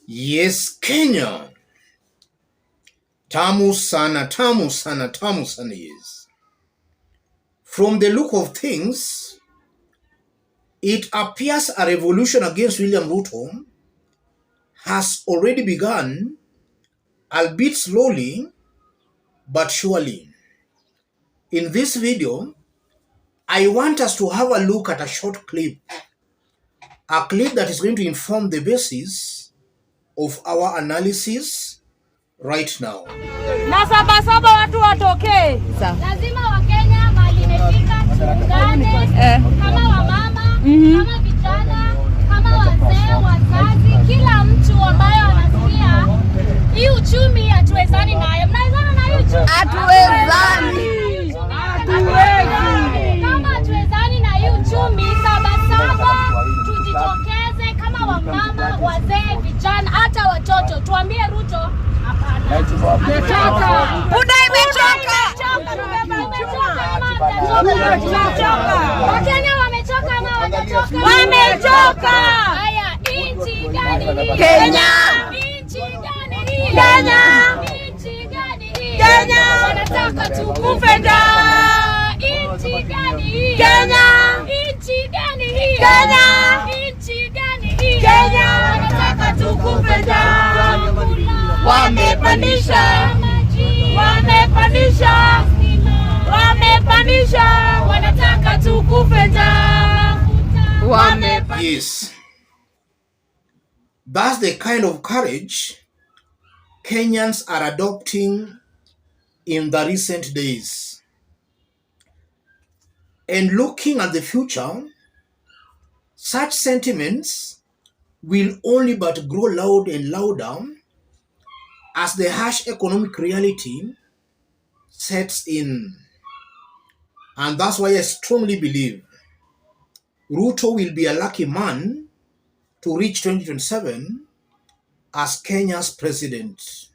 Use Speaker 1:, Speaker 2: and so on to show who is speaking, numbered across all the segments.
Speaker 1: Yes, Kenya. Tamu sana, tamu sana, tamu sana, yes. From the look of things, it appears a revolution against William Ruto has already begun, albeit slowly but surely. In this video, I want us to have a look at a short clip, a clip that is going to inform the basis of our analysis right now.
Speaker 2: Na Saba Saba watu watokee. Lazima Wakenya mali imefika tuungane kama wamama, kama vijana, kama wazee, wazazi, kila mtu ambaye anasikia hii uchumi hatuwezani nayo. Mnawezana na hii uchumi? Hatuwezani. Kama hatuwezani na hii uchumi, Saba Saba tujitokeze kama wamama, wazee, vijana, hata watoto. Tuambie Ruto Buda imechoka. Wakenya wamechoka ama wajachoka? Wamechoka. Haya, inchi gani hii? Kenya. Inchi gani hii? Kenya. Inchi gani hii? Kenya. Wanataka tukufe njaa. Inchi gani hii? Kenya. Inchi gani hii? Kenya. Inchi gani hii? Kenya. Wanataka tukufe njaa. Wamepandisha, wanataka tukufe njaa.
Speaker 1: Yes, that's the kind of courage Kenyans are adopting in the recent days. And looking at the future, such sentiments will only but grow loud and louder as the harsh economic reality sets in. And that's why I strongly believe Ruto will be a lucky man to reach 2027 as Kenya's president.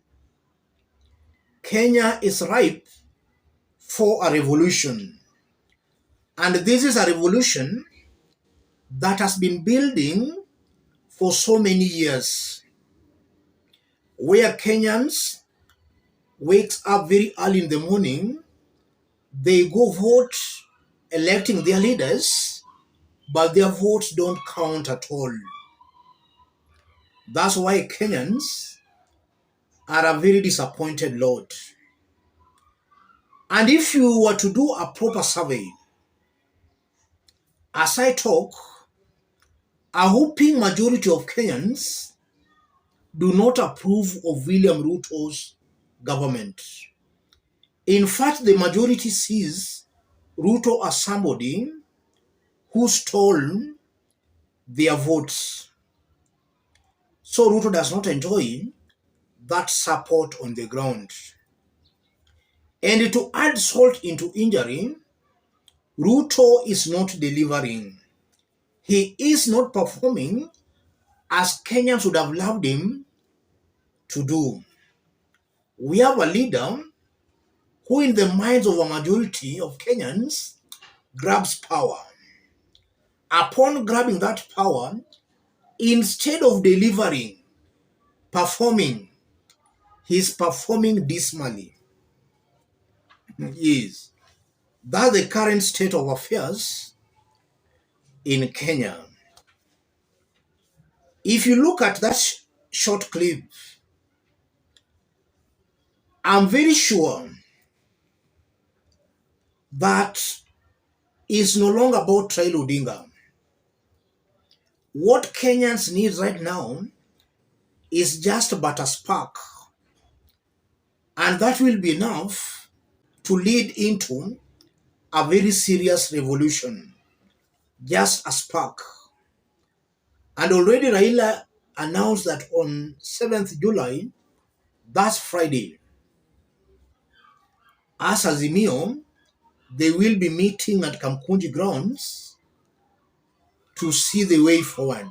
Speaker 1: Kenya is ripe for a revolution. And this is a revolution that has been building for so many years, where Kenyans wakes up very early in the morning, they go vote electing their leaders, but their votes don't count at all. That's why Kenyans are a very disappointed lot. And if you were to do a proper survey, as I talk, a whopping majority of Kenyans do not approve of William Ruto's government. In fact, the majority sees Ruto as somebody who stole their votes. So Ruto does not enjoy that support on the ground. And to add salt into injury, Ruto is not delivering. He is not performing as Kenyans would have loved him to do. We have a leader who, in the minds of a majority of Kenyans, grabs power. Upon grabbing that power, instead of delivering, performing, he's performing dismally. Yes, that's the current state of affairs in Kenya. If you look at that short clip, I'm very sure that it's no longer about Raila Odinga. What Kenyans need right now is just but a spark, and that will be enough to lead into a very serious revolution. Just a spark. And already Raila announced that on 7th July, that's Friday, as Azimio, they will be meeting at Kamkunji grounds to see the way forward.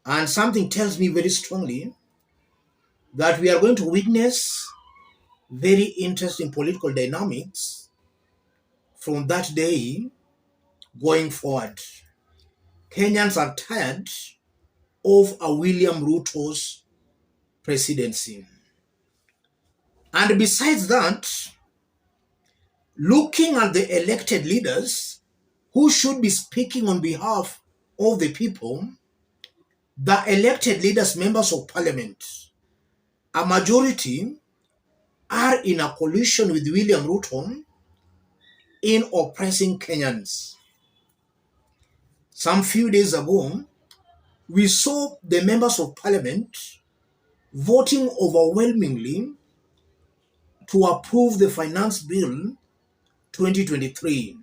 Speaker 1: And something tells me very strongly that we are going to witness very interesting political dynamics from that day going forward. Kenyans are tired of a William Ruto's presidency. And besides that, looking at the elected leaders who should be speaking on behalf of the people, the elected leaders, members of parliament, a majority are in a coalition with William Ruto in oppressing Kenyans. Some few days ago, we saw the members of parliament voting overwhelmingly to approve the Finance Bill 2023,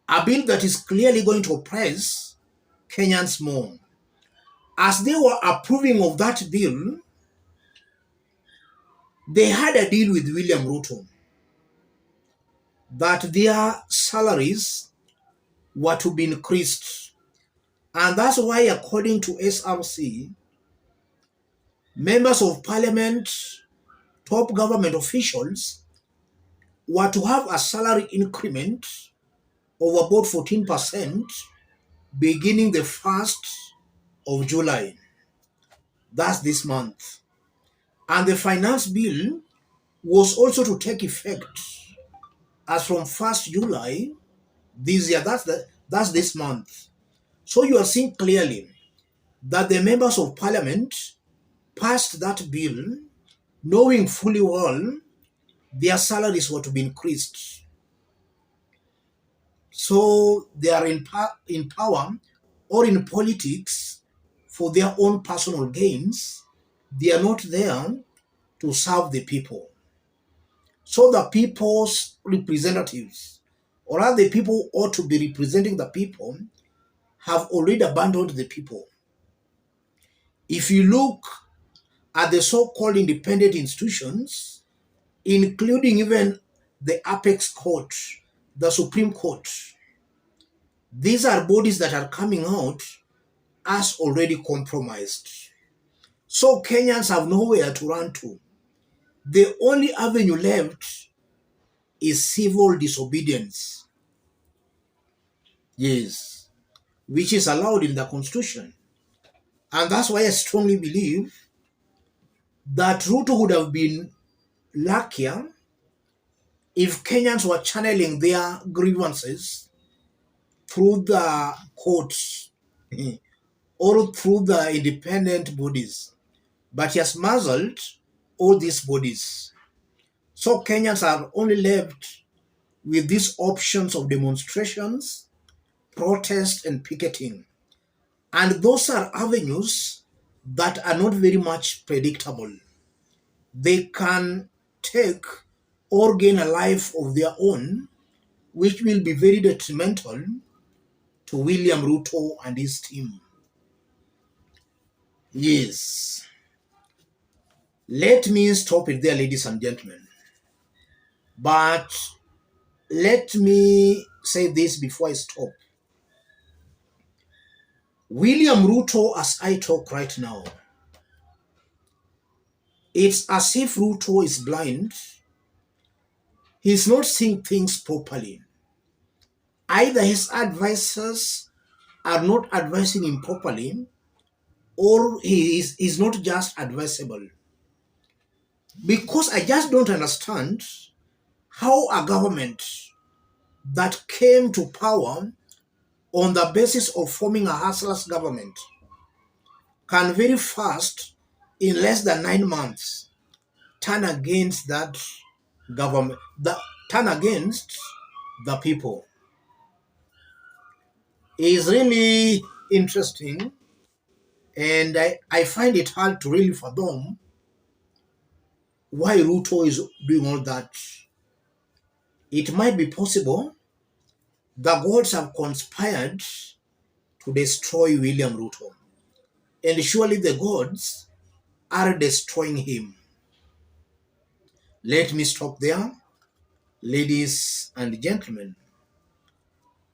Speaker 1: a bill that is clearly going to oppress Kenyans more. As they were approving of that bill, they had a deal with William Ruto that their salaries were to be increased. And that's why, according to SRC, members of parliament, top government officials were to have a salary increment of about 14% beginning the 1st of July. That's this month. And the finance bill was also to take effect as from 1st July this year. That's this month. So you are seeing clearly that the members of parliament passed that bill knowing fully well their salaries were to be increased. So they are in power or in politics for their own personal gains. They are not there to serve the people. So the people's representatives, or rather the people who ought to be representing the people, have already abandoned the people. If you look at the so-called independent institutions, including even the apex court, the Supreme Court, these are bodies that are coming out as already compromised. So Kenyans have nowhere to run to. The only avenue left is civil disobedience. Yes, which is allowed in the Constitution. And that's why I strongly believe that Ruto would have been luckier if Kenyans were channeling their grievances through the courts or through the independent bodies. But he has muzzled all these bodies. So Kenyans are only left with these options of demonstrations, protest, and picketing. And those are avenues that are not very much predictable. They can take or gain a life of their own, which will be very detrimental to William Ruto and his team. Yes. Let me stop it there, ladies and gentlemen. But let me say this before I stop. William Ruto, as I talk right now, it's as if Ruto is blind. He's not seeing things properly. Either his advisors are not advising him properly, or he is not just advisable. Because I just don't understand how a government that came to power on the basis of forming a hustler's government can very fast, in less than 9 months, turn against that government, turn against the people. It is really interesting, and I find it hard to really fathom why Ruto is doing all that. It might be possible the gods have conspired to destroy William Ruto, and surely the gods are destroying him. Let me stop there, ladies and gentlemen.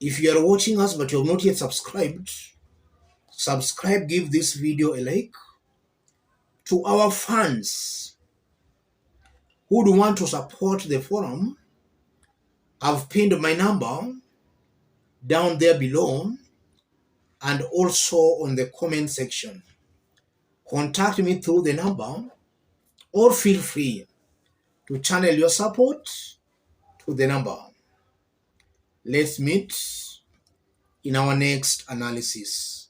Speaker 1: If you are watching us but you have not yet subscribed, subscribe, give this video a like. To our fans who do want to support the forum, I've pinned my number down there below, and also on the comment section. Contact me through the number or feel free to channel your support to the number. Let's meet in our next analysis.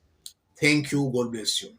Speaker 1: Thank you. God bless you.